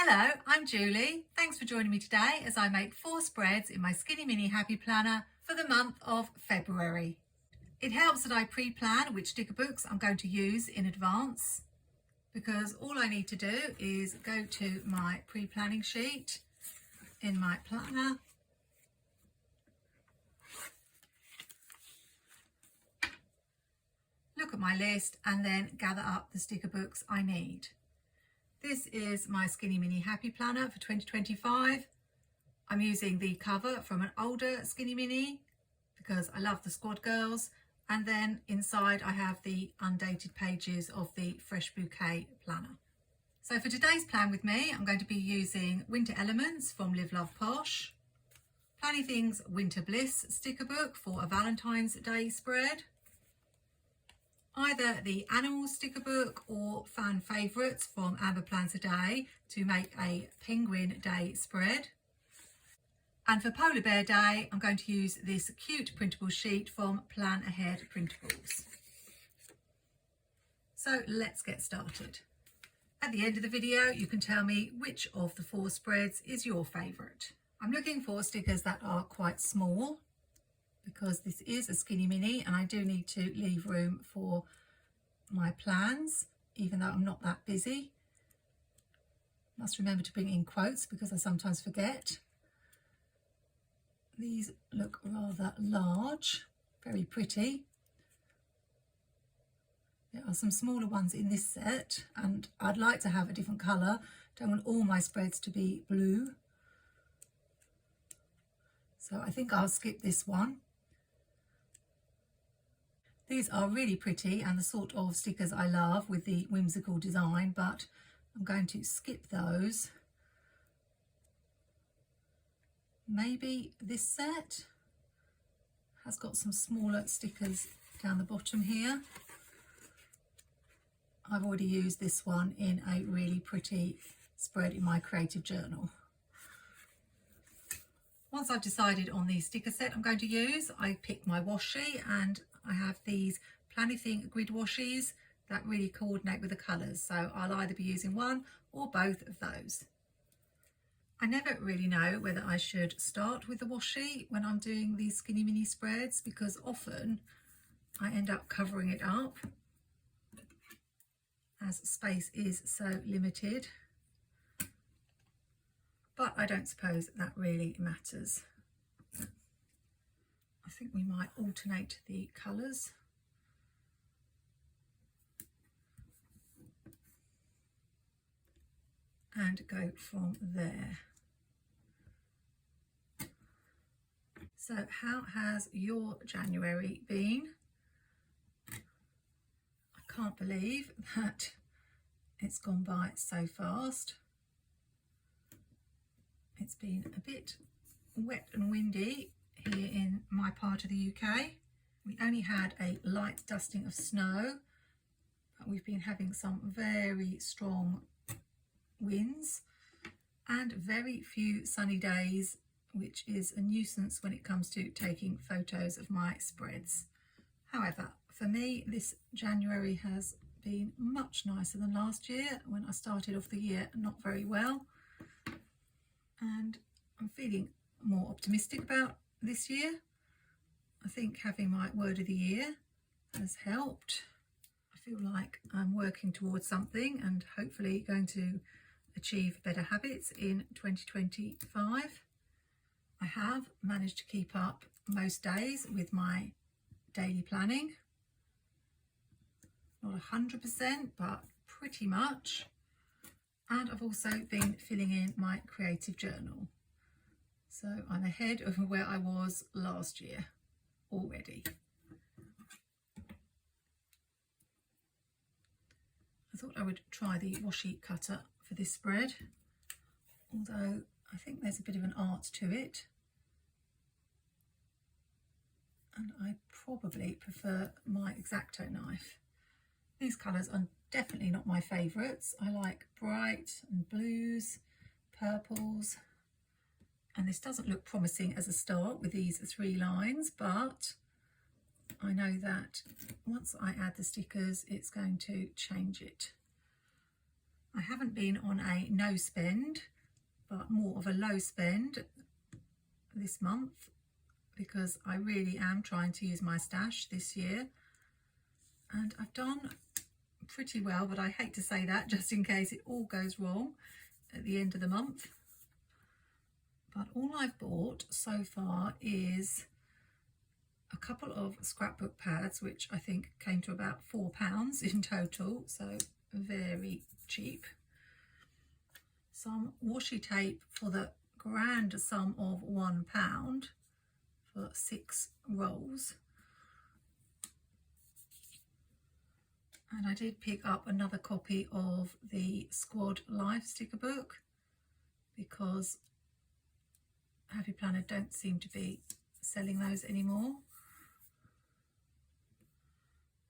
Hello, I'm Julie. Thanks for joining me today as I make 4 spreads in my Skinny Mini Happy Planner for the month of February. It helps that I pre-plan which sticker books I'm going to use in advance, because all I need to do is go to my pre-planning sheet in my planner, look at my list and then gather up the sticker books I need. This is my Skinny Mini Happy Planner for 2025. I'm using the cover from an older Skinny Mini because I love the Squad Girls, and then inside I have the undated pages of the Fresh Bouquet planner. So for today's plan with me, I'm going to be using Winter Elements from Liveloveposh, Planything's Winter Bliss sticker book for a Valentine's Day spread, either the animal sticker book or fan favourites from Amber Plans a Day to make a Penguin Day spread. And for Polar Bear Day, I'm going to use this cute printable sheet from Plan Ahead Printables. So let's get started. At the end of the video, you can tell me which of the 4 spreads is your favourite. I'm looking for stickers that are quite small, because this is a Skinny Mini and I do need to leave room for my plans, even though I'm not that busy. Must remember to bring in quotes because I sometimes forget. These look rather large, very pretty. There are some smaller ones in this set and I'd like to have a different colour. Don't want all my spreads to be blue. So I think I'll skip this one. These are really pretty and the sort of stickers I love with the whimsical design, but I'm going to skip those. Maybe this set has got some smaller stickers down the bottom here. I've already used this one in a really pretty spread in my creative journal. Once I've decided on the sticker set I'm going to use, I pick my washi, and I have these Planything grid washies that really coordinate with the colours, so I'll either be using one or both of those. I never really know whether I should start with the washi when I'm doing these Skinny Mini spreads, because often I end up covering it up as space is so limited. But I don't suppose that really matters. I think we might alternate the colours. And go from there. So how has your January been? I can't believe that it's gone by so fast. It's been a bit wet and windy here in my part of the UK. We only had a light dusting of snow, but we've been having some very strong winds and very few sunny days, which is a nuisance when it comes to taking photos of my spreads. However, for me, this January has been much nicer than last year when I started off the year not very well. And I'm feeling more optimistic about this year. I think having my word of the year has helped. I feel like I'm working towards something and hopefully going to achieve better habits in 2025. I have managed to keep up most days with my daily planning. Not 100%, but pretty much. And I've also been filling in my creative journal. So I'm ahead of where I was last year already. I thought I would try the washi cutter for this spread, although I think there's a bit of an art to it. And I probably prefer my X-Acto knife. These colours are definitely not my favourites. I like bright and blues, purples, and this doesn't look promising as a start with these 3 lines, but I know that once I add the stickers it's going to change it. I haven't been on a no spend, but more of a low spend this month because I really am trying to use my stash this year, and I've done pretty well, but I hate to say that just in case it all goes wrong at the end of the month. But all I've bought so far is a couple of scrapbook pads, which I think came to about £4 in total, so very cheap. Some washi tape for the grand sum of £1 for 6 rolls. And I did pick up another copy of the Squad Life sticker book because Happy Planner don't seem to be selling those anymore.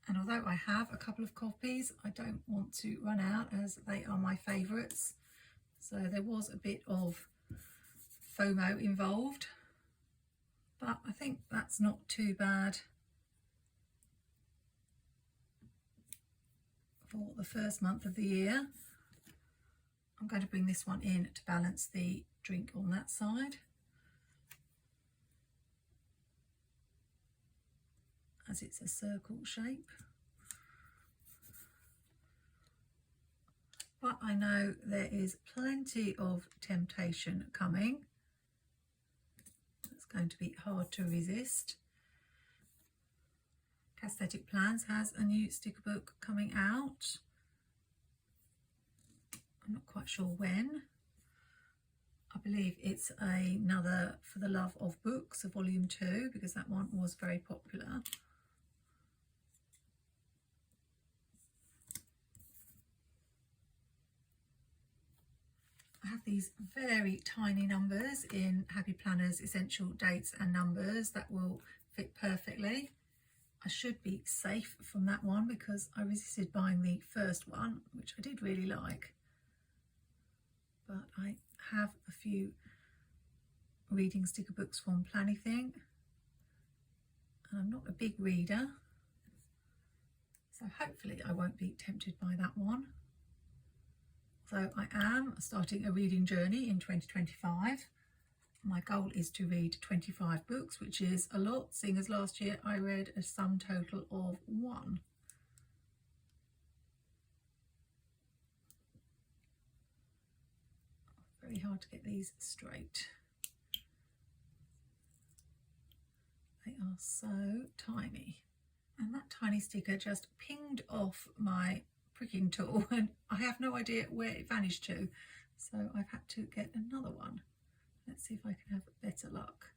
And although I have a couple of copies, I don't want to run out as they are my favourites. So there was a bit of FOMO involved, but I think that's not too bad for the first month of the year. I'm going to bring this one in to balance the drink on that side, as it's a circle shape. But I know there is plenty of temptation coming. It's going to be hard to resist. Plans has a new sticker book coming out. I'm not quite sure when. I believe it's another For the Love of Books, a volume 2, because that one was very popular. I have these very tiny numbers in Happy Planner's Essential Dates and Numbers that will fit perfectly. I should be safe from that one because I resisted buying the first one, which I did really like. But I have a few reading sticker books from Planything, and I'm not a big reader, so hopefully I won't be tempted by that one. So I am starting a reading journey in 2025. My goal is to read 25 books, which is a lot, seeing as last year I read a sum total of 1. Very hard to get these straight. They are so tiny. And that tiny sticker just pinged off my pricking tool and I have no idea where it vanished to. So I've had to get another one. Let's see if I can have better luck.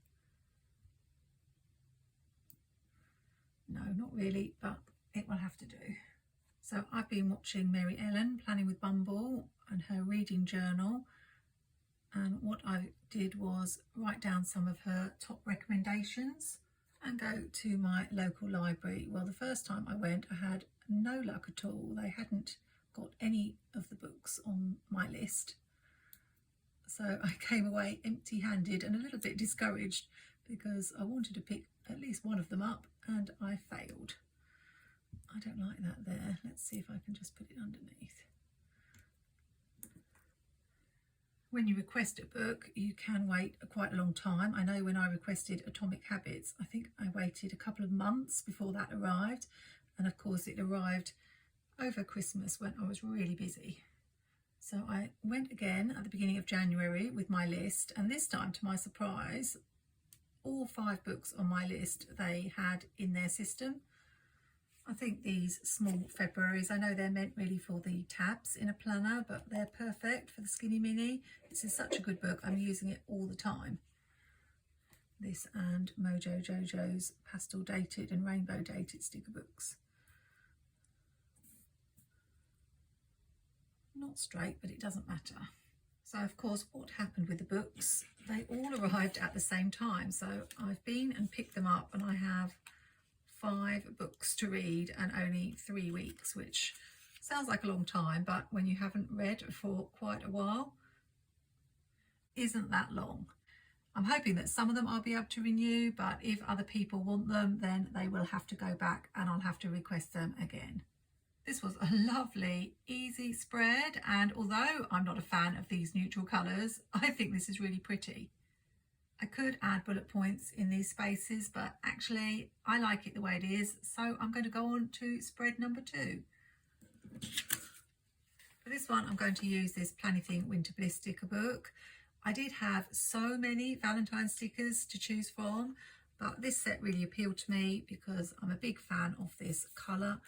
No, not really, but it will have to do. So I've been watching Mary Ellen Planning with Bumble and her reading journal, and what I did was write down some of her top recommendations and go to my local library. Well, the first time I went I had no luck at all. They hadn't got any of the books on my list. So I came away empty-handed and a little bit discouraged because I wanted to pick at least one of them up and I failed. I don't like that there. Let's see if I can just put it underneath. When you request a book, you can wait quite a long time. I know when I requested Atomic Habits, I think I waited a couple of months before that arrived. And of course it arrived over Christmas when I was really busy. So I went again at the beginning of January with my list, and this time, to my surprise, all 5 books on my list they had in their system. I think these small Februaries, I know they're meant really for the tabs in a planner, but they're perfect for the Skinny Mini. This is such a good book, I'm using it all the time. This and MojoJoJo's pastel dated and rainbow dated sticker books. Not straight, but it doesn't matter. So of course, what happened with the books, they all arrived at the same time. So I've been and picked them up and I have 5 books to read and only 3 weeks, which sounds like a long time, but when you haven't read for quite a while, isn't that long. I'm hoping that some of them I'll be able to renew, but if other people want them, then they will have to go back and I'll have to request them again. This was a lovely, easy spread, and although I'm not a fan of these neutral colours, I think this is really pretty. I could add bullet points in these spaces, but actually I like it the way it is, so I'm going to go on to spread number 2. For this one, I'm going to use this Planything Winter Bliss sticker book. I did have so many Valentine stickers to choose from, but this set really appealed to me because I'm a big fan of this colour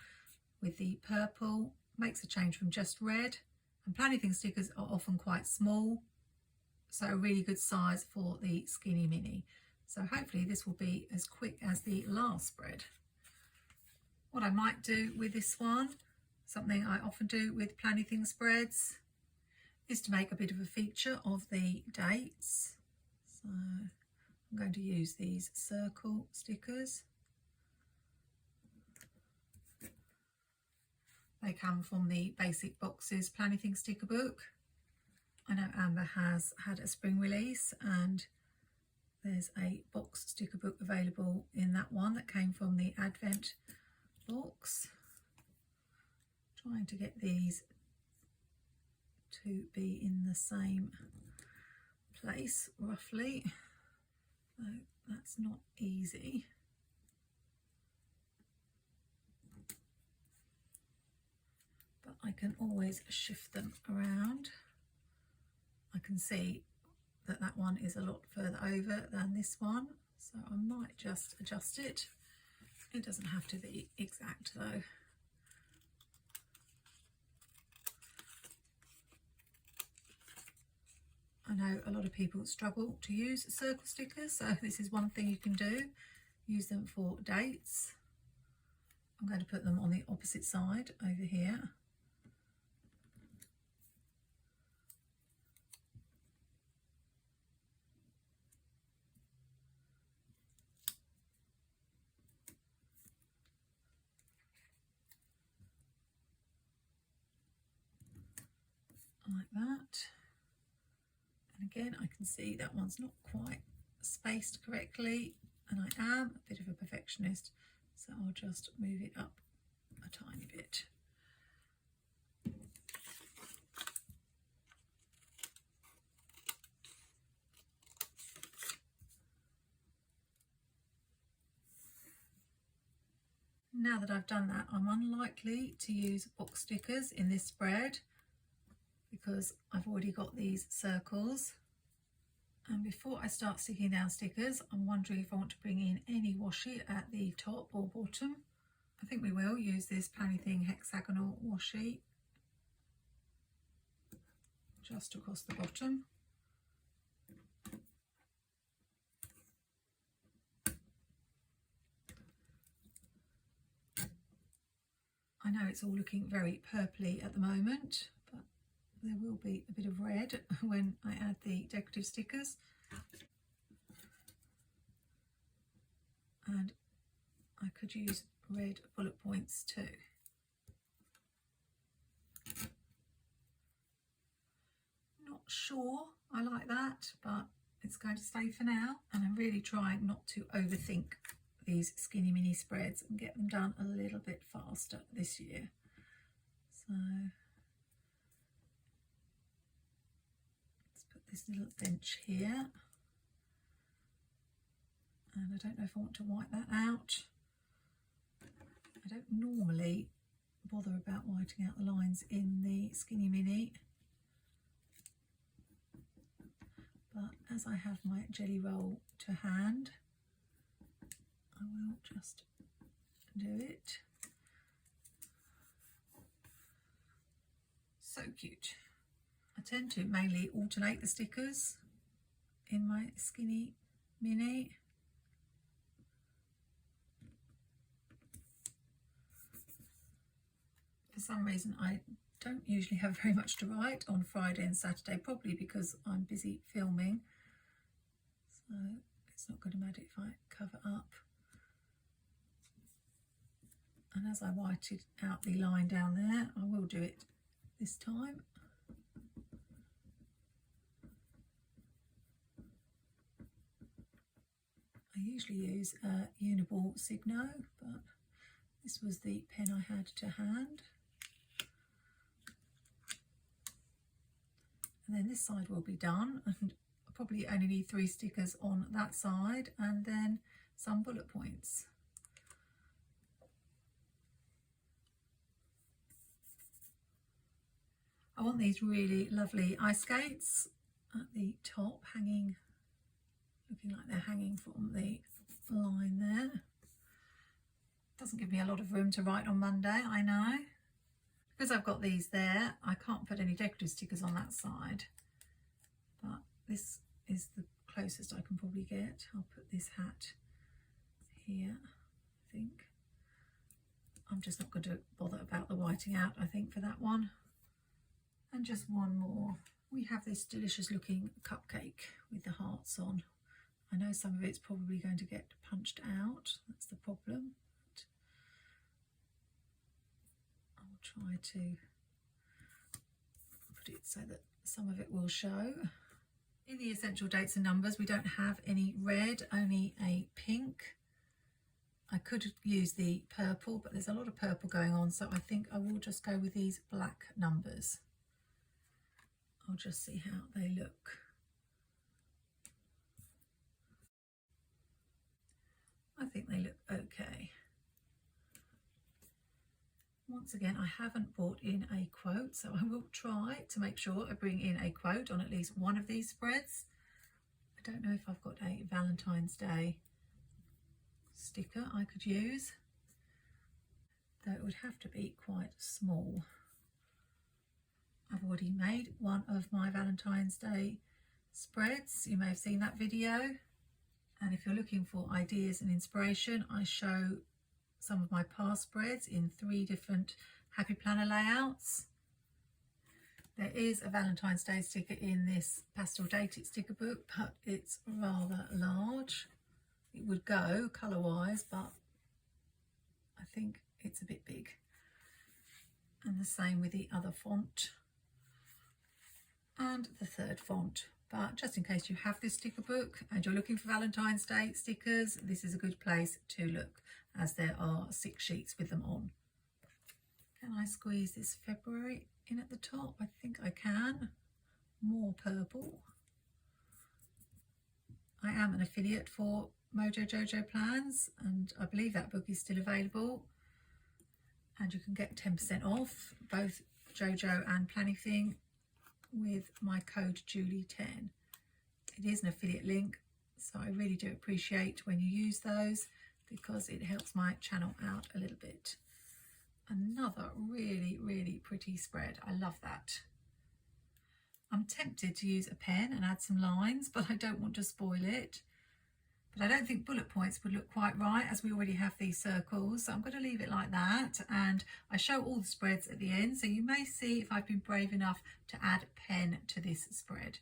with the purple. Makes a change from just red, and Planything stickers are often quite small, so a really good size for the Skinny Mini. So hopefully this will be as quick as the last spread. What I might do with this one, something I often do with Planything spreads, is to make a bit of a feature of the dates. So I'm going to use these circle stickers. They come from the Basic Boxes Planything sticker book. I know Amber has had a spring release, and there's a box sticker book available in that one that came from the Advent box. Trying to get these to be in the same place roughly, so that's not easy. But I can always shift them around. I can see that that one is a lot further over than this one, so I might just adjust it. It doesn't have to be exact though. I know a lot of people struggle to use circle stickers, so this is one thing you can do. Use them for dates. I'm going to put them on the opposite side over here. Like that. And again, I can see that one's not quite spaced correctly, and I am a bit of a perfectionist, so I'll just move it up a tiny bit. Now that I've done that, I'm unlikely to use box stickers in this spread because I've already got these circles. And before I start sticking down stickers, I'm wondering if I want to bring in any washi at the top or bottom. I think we will use this Planything hexagonal washi just across the bottom. I know it's all looking very purpley at the moment, but there will be a bit of red when I add the decorative stickers. And I could use red bullet points too. Not sure I like that, but it's going to stay for now. And I'm really trying not to overthink these Skinny Mini spreads and get them done a little bit faster this year. So let's put this little bench here. And I don't know if I want to white that out. I don't normally bother about whiting out the lines in the Skinny Mini, but as I have my jelly roll to hand, I will just do it. So cute. I tend to mainly alternate the stickers in my Skinny Mini. For some reason I don't usually have very much to write on Friday and Saturday, probably because I'm busy filming, so it's not going to matter if I cover up. And as I whited out the line down there, I will do it this time. I usually use a Uniball Signo, but this was the pen I had to hand. and then this side will be done, and I probably only need 3 stickers on that side and then some bullet points. I want these really lovely ice skates at the top, hanging, looking like they're hanging from the line there. Doesn't give me a lot of room to write on Monday, I know. Because I've got these there, I can't put any decorative stickers on that side. But this is the closest I can probably get. I'll put this hat here, I think. I'm just not going to bother about the whiting out, I think, for that one. And just one more. We have this delicious looking cupcake with the hearts on. I know some of it's probably going to get punched out, that's the problem. I'll try to put it so that some of it will show. In the essential dates and numbers, we don't have any red, only a pink. I could use the purple, but there's a lot of purple going on, so I think I will just go with these black numbers. I'll just see how they look. I think they look okay. Once again, I haven't brought in a quote, so I will try to make sure I bring in a quote on at least one of these spreads. I don't know if I've got a Valentine's Day sticker I could use, though it would have to be quite small. I've already made one of my Valentine's Day spreads. You may have seen that video. And if you're looking for ideas and inspiration, I show some of my past spreads in 3 different Happy Planner layouts. There is a Valentine's Day sticker in this pastel dated sticker book, but it's rather large. It would go colour-wise, but I think it's a bit big. And the same with the other font and the 3rd font. But just in case you have this sticker book and you're looking for Valentine's Day stickers, this is a good place to look, as there are 6 sheets with them on. Can I squeeze this February in at the top? I think I can. More purple. I am an affiliate for MojoJoJoPlans, and I believe that book is still available. And you can get 10% off both Jojo and Planything with my code Julie10. It is an affiliate link, so I really do appreciate when you use those because it helps my channel out a little bit. Another really pretty spread. I love that. I'm tempted to use a pen and add some lines, but I don't want to spoil it. But I don't think bullet points would look quite right, as we already have these circles. So I'm going to leave it like that. And I show all the spreads at the end, so you may see if I've been brave enough to add pen to this spread.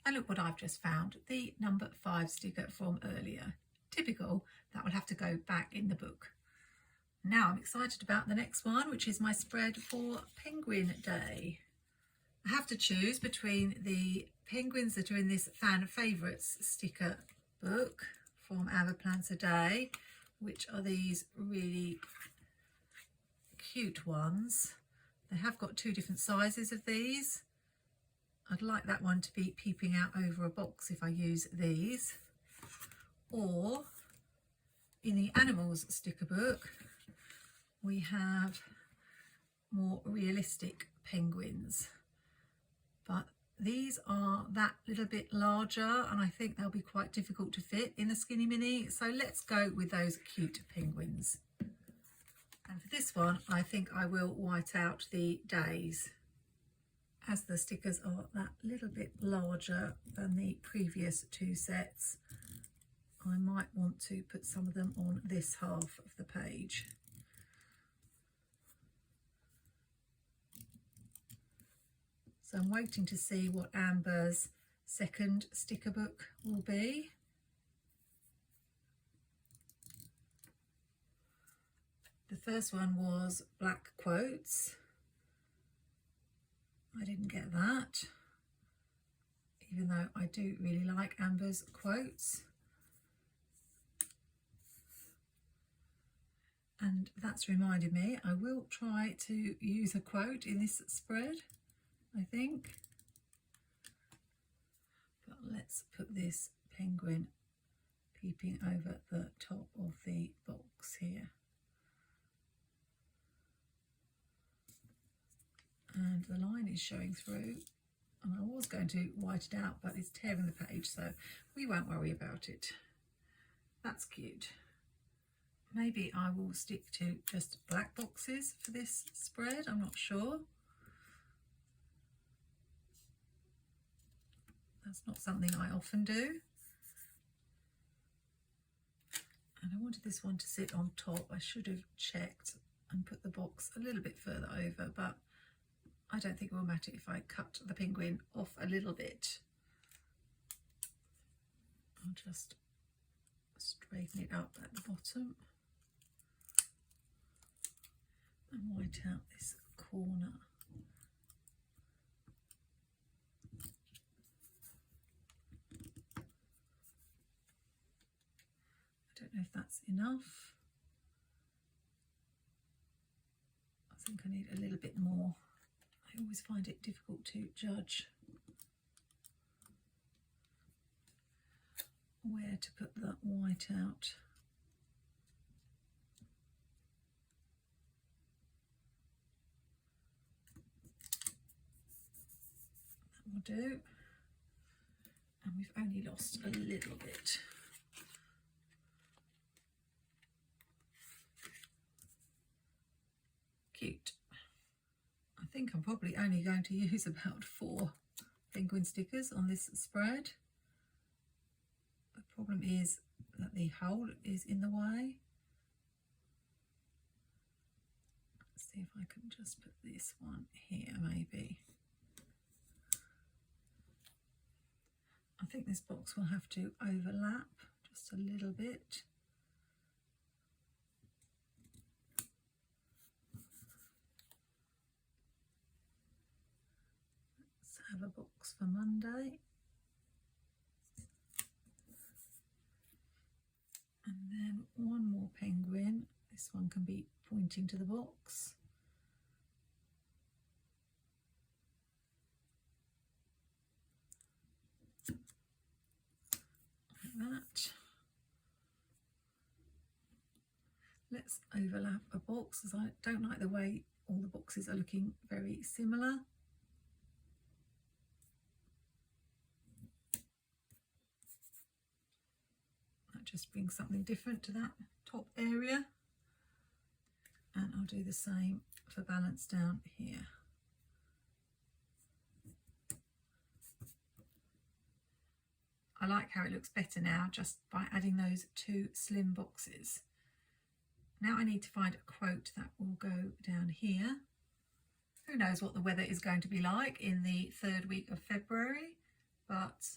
And look what I've just found, the number 5 sticker from earlier. Typical, that will have to go back in the book. Now I'm excited about the next one, which is my spread for Penguin Day. I have to choose between the penguins that are in this fan favourites sticker book from Our Plans a Day, which are these really cute ones. They have got 2 different sizes of these. I'd like that one to be peeping out over a box if I use these. Or in the animals sticker book, we have more realistic penguins. But these are that little bit larger, and I think they'll be quite difficult to fit in the Skinny Mini. So let's go with those cute penguins. And for this one, I think I will white out the days, as the stickers are that little bit larger than the previous 2 sets. I might want to put some of them on this half of the page. So I'm waiting to see what Amber's second sticker book will be. The first one was black quotes. I didn't get that, even though I do really like Amber's quotes. And that's reminded me, I will try to use a quote in this spread, I think. let's put this penguin peeping over the top of the box here. And the line is showing through, and I was going to white it out, but it's tearing the page, so we won't worry about it. That's cute. Maybe I will stick to just black boxes for this spread, I'm not sure. That's not something I often do. And I wanted this one to sit on top. I should have checked and put the box a little bit further over, but I don't think it will matter if I cut the penguin off a little bit. I'll just straighten it up at the bottom and white out this corner. I don't know if that's enough. I think I need a little bit more. I always find it difficult to judge where to put that white out. That will do. And we've only lost a little bit. Cute. I think I'm probably only going to use about 4 penguin stickers on this spread. The problem is that the hole is in the way. Let's see if I can just put this one here maybe. I think this box will have to overlap just a little bit. Have a box for Monday, and then one more penguin. This one can be pointing to the box. Like that. Let's overlap a box, as I don't like the way all the boxes are looking very similar. Just bring something different to that top area, and I'll do the same for balance down here. I like how it looks better now just by adding those 2 slim boxes. Now I need to find a quote that will go down here. Who knows what the weather is going to be like in the 3rd week of February, but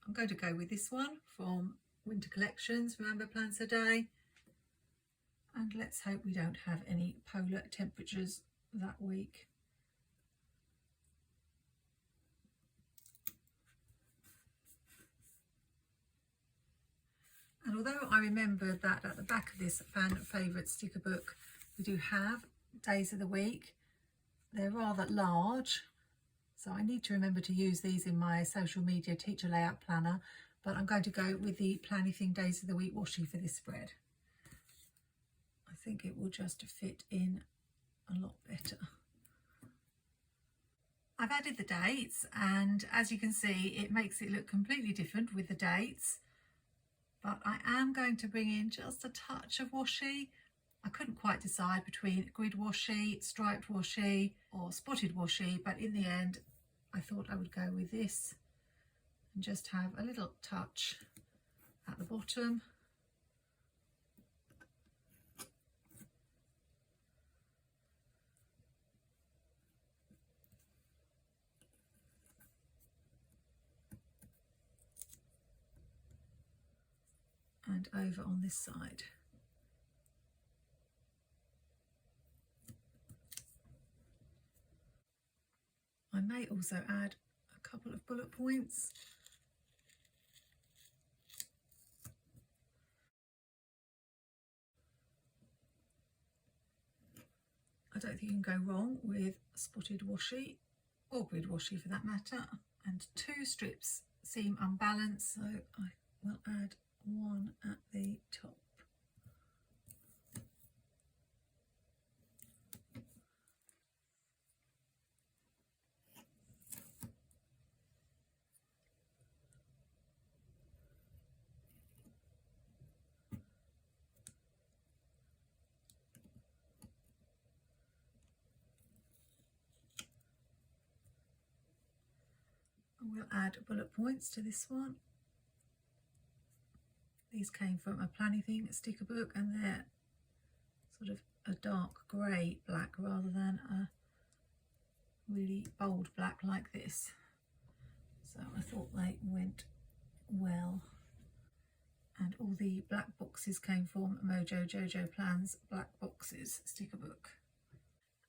I'm going to go with this one from Winter Collections, Remember Plans a Day, and let's hope we don't have any polar temperatures that week. And although I remembered that at the back of this fan favourite sticker book we do have days of the week, they're rather large, so I need to remember to use these in my social media teacher layout planner. But I'm going to go with the Planything Days of the Week washi for this spread. I think it will just fit in a lot better. I've added the dates, and as you can see it makes it look completely different with the dates, but I am going to bring in just a touch of washi. I couldn't quite decide between grid washi, striped washi or spotted washi, but in the end I thought I would go with this and just have a little touch at the bottom. And over on this side. I may also add a couple of bullet points. I don't think you can go wrong with spotted washi or grid washi for that matter, and 2 strips seem unbalanced, so I will add one at the top. We'll add bullet points to this one. These came from a Planything sticker book, and they're sort of a dark grey black rather than a really bold black like this. So I thought they went well. And all the black boxes came from MojoJoJoPlans Black Boxes sticker book.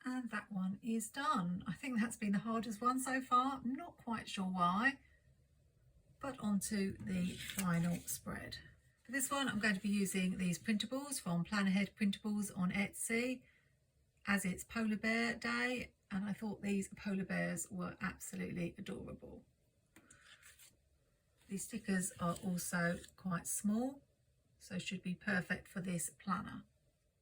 And that one is done. I think that's been the hardest one so far. I'm not quite sure why. But onto the final spread. For this one, I'm going to be using these printables from Plannerhead Printables on Etsy, as it's Polar Bear Day, and I thought these polar bears were absolutely adorable. These stickers are also quite small, so should be perfect for this planner.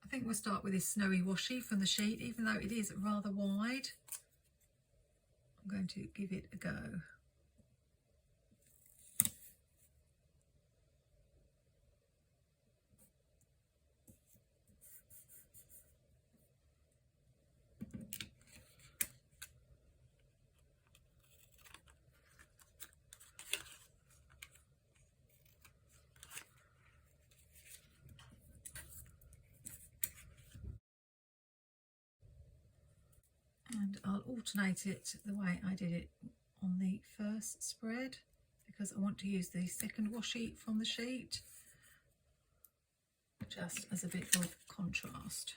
I think we'll start with this snowy washi from the sheet. Even though it is rather wide, I'm going to give it a go. And I'll alternate it the way I did it on the first spread, because I want to use the second washi from the sheet just as a bit of contrast.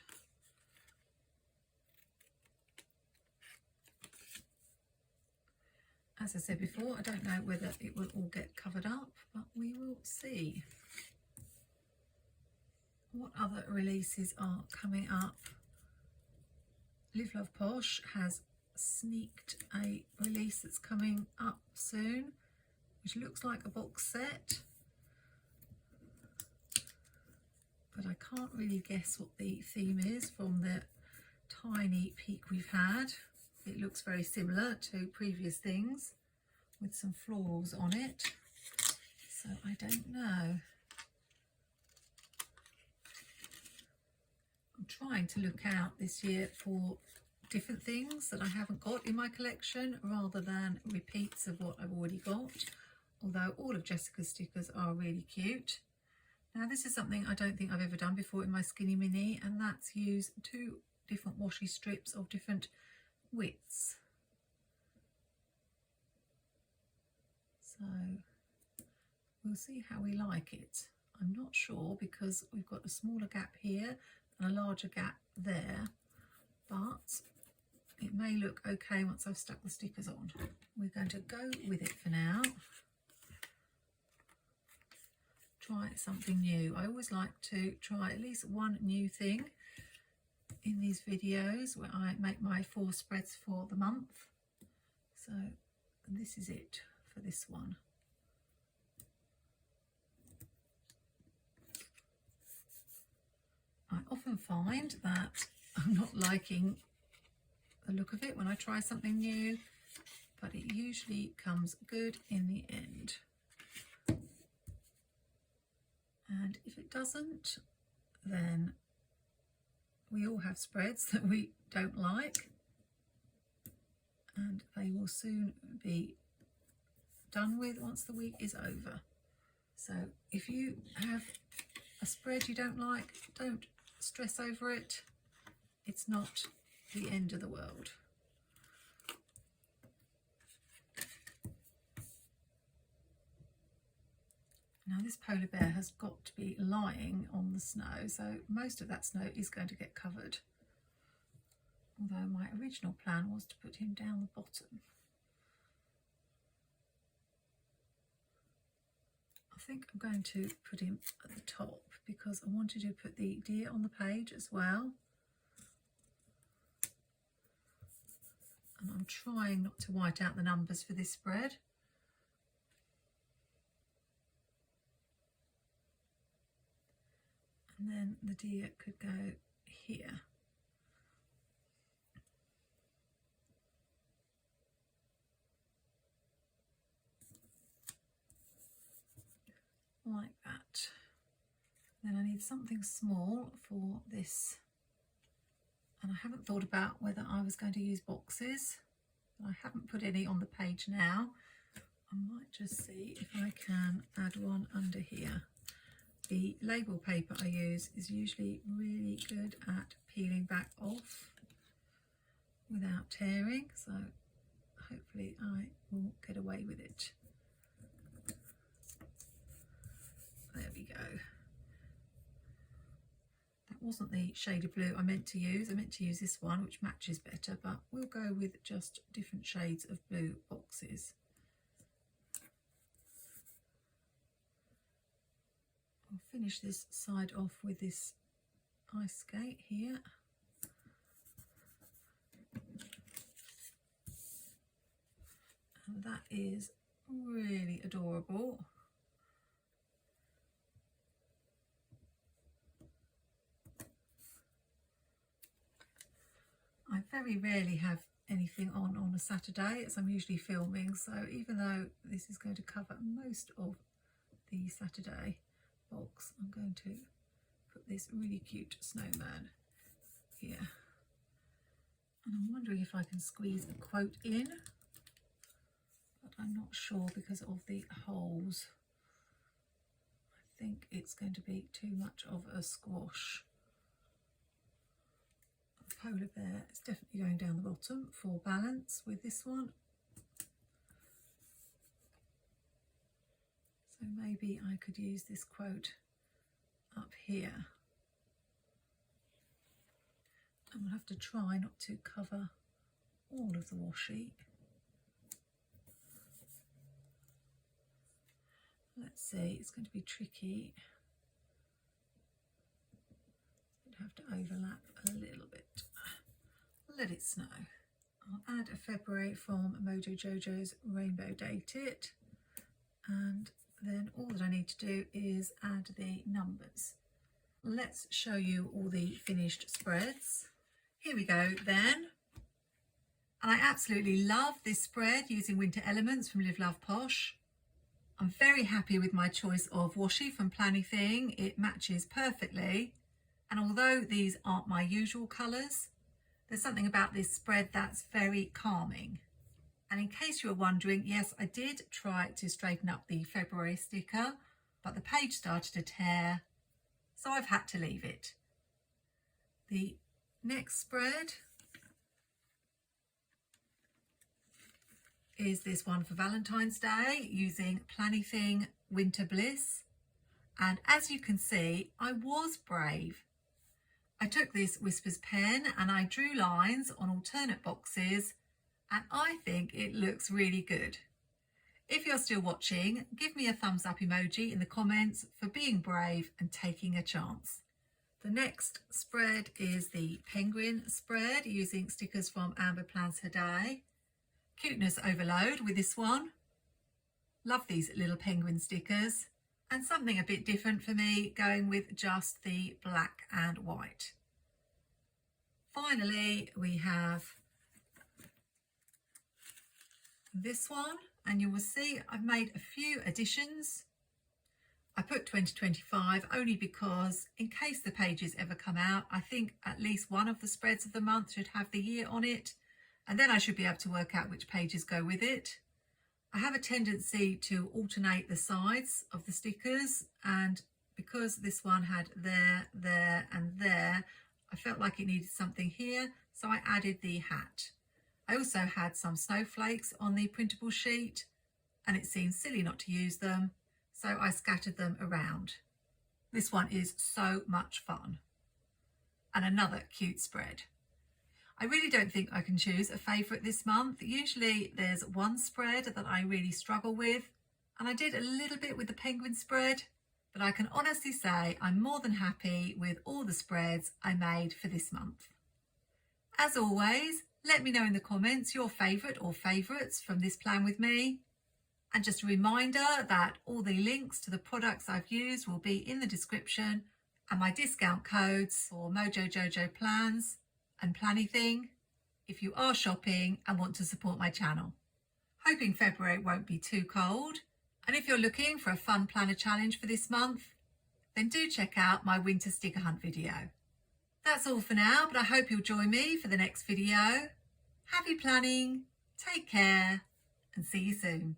As I said before, I don't know whether it will all get covered up, but we will see. What other releases are coming up? Liveloveposh has sneaked a release that's coming up soon, which looks like a box set, but I can't really guess what the theme is from the tiny peek we've had. It looks very similar to previous things with some florals on it, so I don't know. I'm trying to look out this year for different things that I haven't got in my collection rather than repeats of what I've already got, although all of Jessica's stickers are really cute. Now this is something I don't think I've ever done before in my Skinny Mini, and that's use 2 different washi strips of different widths. So we'll see how we like it. I'm not sure because we've got a smaller gap here and a larger gap there, but it may look okay once I've stuck the stickers on. We're going to go with it for now. Try something new. I always like to try at least one new thing in these videos where I make my 4 spreads for the month. So this is it for this one. I often find that I'm not liking the look of it when I try something new, but it usually comes good in the end. And if it doesn't, then we all have spreads that we don't like, and they will soon be done with once the week is over. So if you have a spread you don't like, don't stress over it. It's not the end of the world. Now this polar bear has got to be lying on the snow, so most of that snow is going to get covered. Although my original plan was to put him down the bottom. I think I'm going to put him at the top because I wanted to put the deer on the page as well. And I'm trying not to white out the numbers for this spread. then the deer could go here. Like that. Then I need something small for this, and I haven't thought about whether I was going to use boxes. I haven't put any on the page now. I might just see if I can add one under here. The label paper I use is usually really good at peeling back off without tearing, so hopefully I will get away with it. There we go. That wasn't the shade of blue I meant to use. I meant to use this one, which matches better, but we'll go with just different shades of blue boxes. I'll finish this side off with this ice skate here. And that is really adorable. I very rarely have anything on a Saturday, as I'm usually filming, so even though this is going to cover most of the Saturday box, I'm going to put this really cute snowman here. And I'm wondering if I can squeeze a quote in, but I'm not sure because of the holes. I think it's going to be too much of a squash. Polar bear is definitely going down the bottom for balance with this one. So maybe I could use this quote up here. And we'll have to try not to cover all of the washi. Let's see, it's going to be tricky. Have to overlap a little bit. Let it snow. I'll add a February from MojoJoJo's Rainbow Date It, and then all that I need to do is add the numbers. Let's show you all the finished spreads. Here we go then. And I absolutely love this spread using winter elements from liveloveposh. I'm very happy with my choice of washi from Planything. It matches perfectly. And although these aren't my usual colours, there's something about this spread that's very calming. And in case you were wondering, yes, I did try to straighten up the February sticker, but the page started to tear, so I've had to leave it. The next spread is this one for Valentine's Day using Planything Winter Bliss. And as you can see, I was brave. I took this Whispers pen and I drew lines on alternate boxes, and I think it looks really good. If you're still watching, give me a thumbs up emoji in the comments for being brave and taking a chance. The next spread is the penguin spread using stickers from Amber Plans Her Day. Cuteness overload with this one. Love these little penguin stickers. And something a bit different for me, going with just the black and white. Finally, we have this one, and you will see I've made a few additions. I put 2025 only because in case the pages ever come out, I think at least one of the spreads of the month should have the year on it, and then I should be able to work out which pages go with it. I have a tendency to alternate the sides of the stickers, and because this one had there, there and there, I felt like it needed something here, so I added the hat. I also had some snowflakes on the printable sheet, and it seemed silly not to use them, so I scattered them around. This one is so much fun. And another cute spread. I really don't think I can choose a favourite this month. Usually there's one spread that I really struggle with, and I did a little bit with the penguin spread, but I can honestly say I'm more than happy with all the spreads I made for this month. As always, let me know in the comments your favourite or favourites from this plan with me. And just a reminder that all the links to the products I've used will be in the description, and my discount codes for MojoJoJoPlans and Planything if you are shopping and want to support my channel. Hoping February won't be too cold, and if you're looking for a fun planner challenge for this month, then do check out my winter sticker hunt video. That's all for now, but I hope you'll join me for the next video. Happy planning, take care, and see you soon.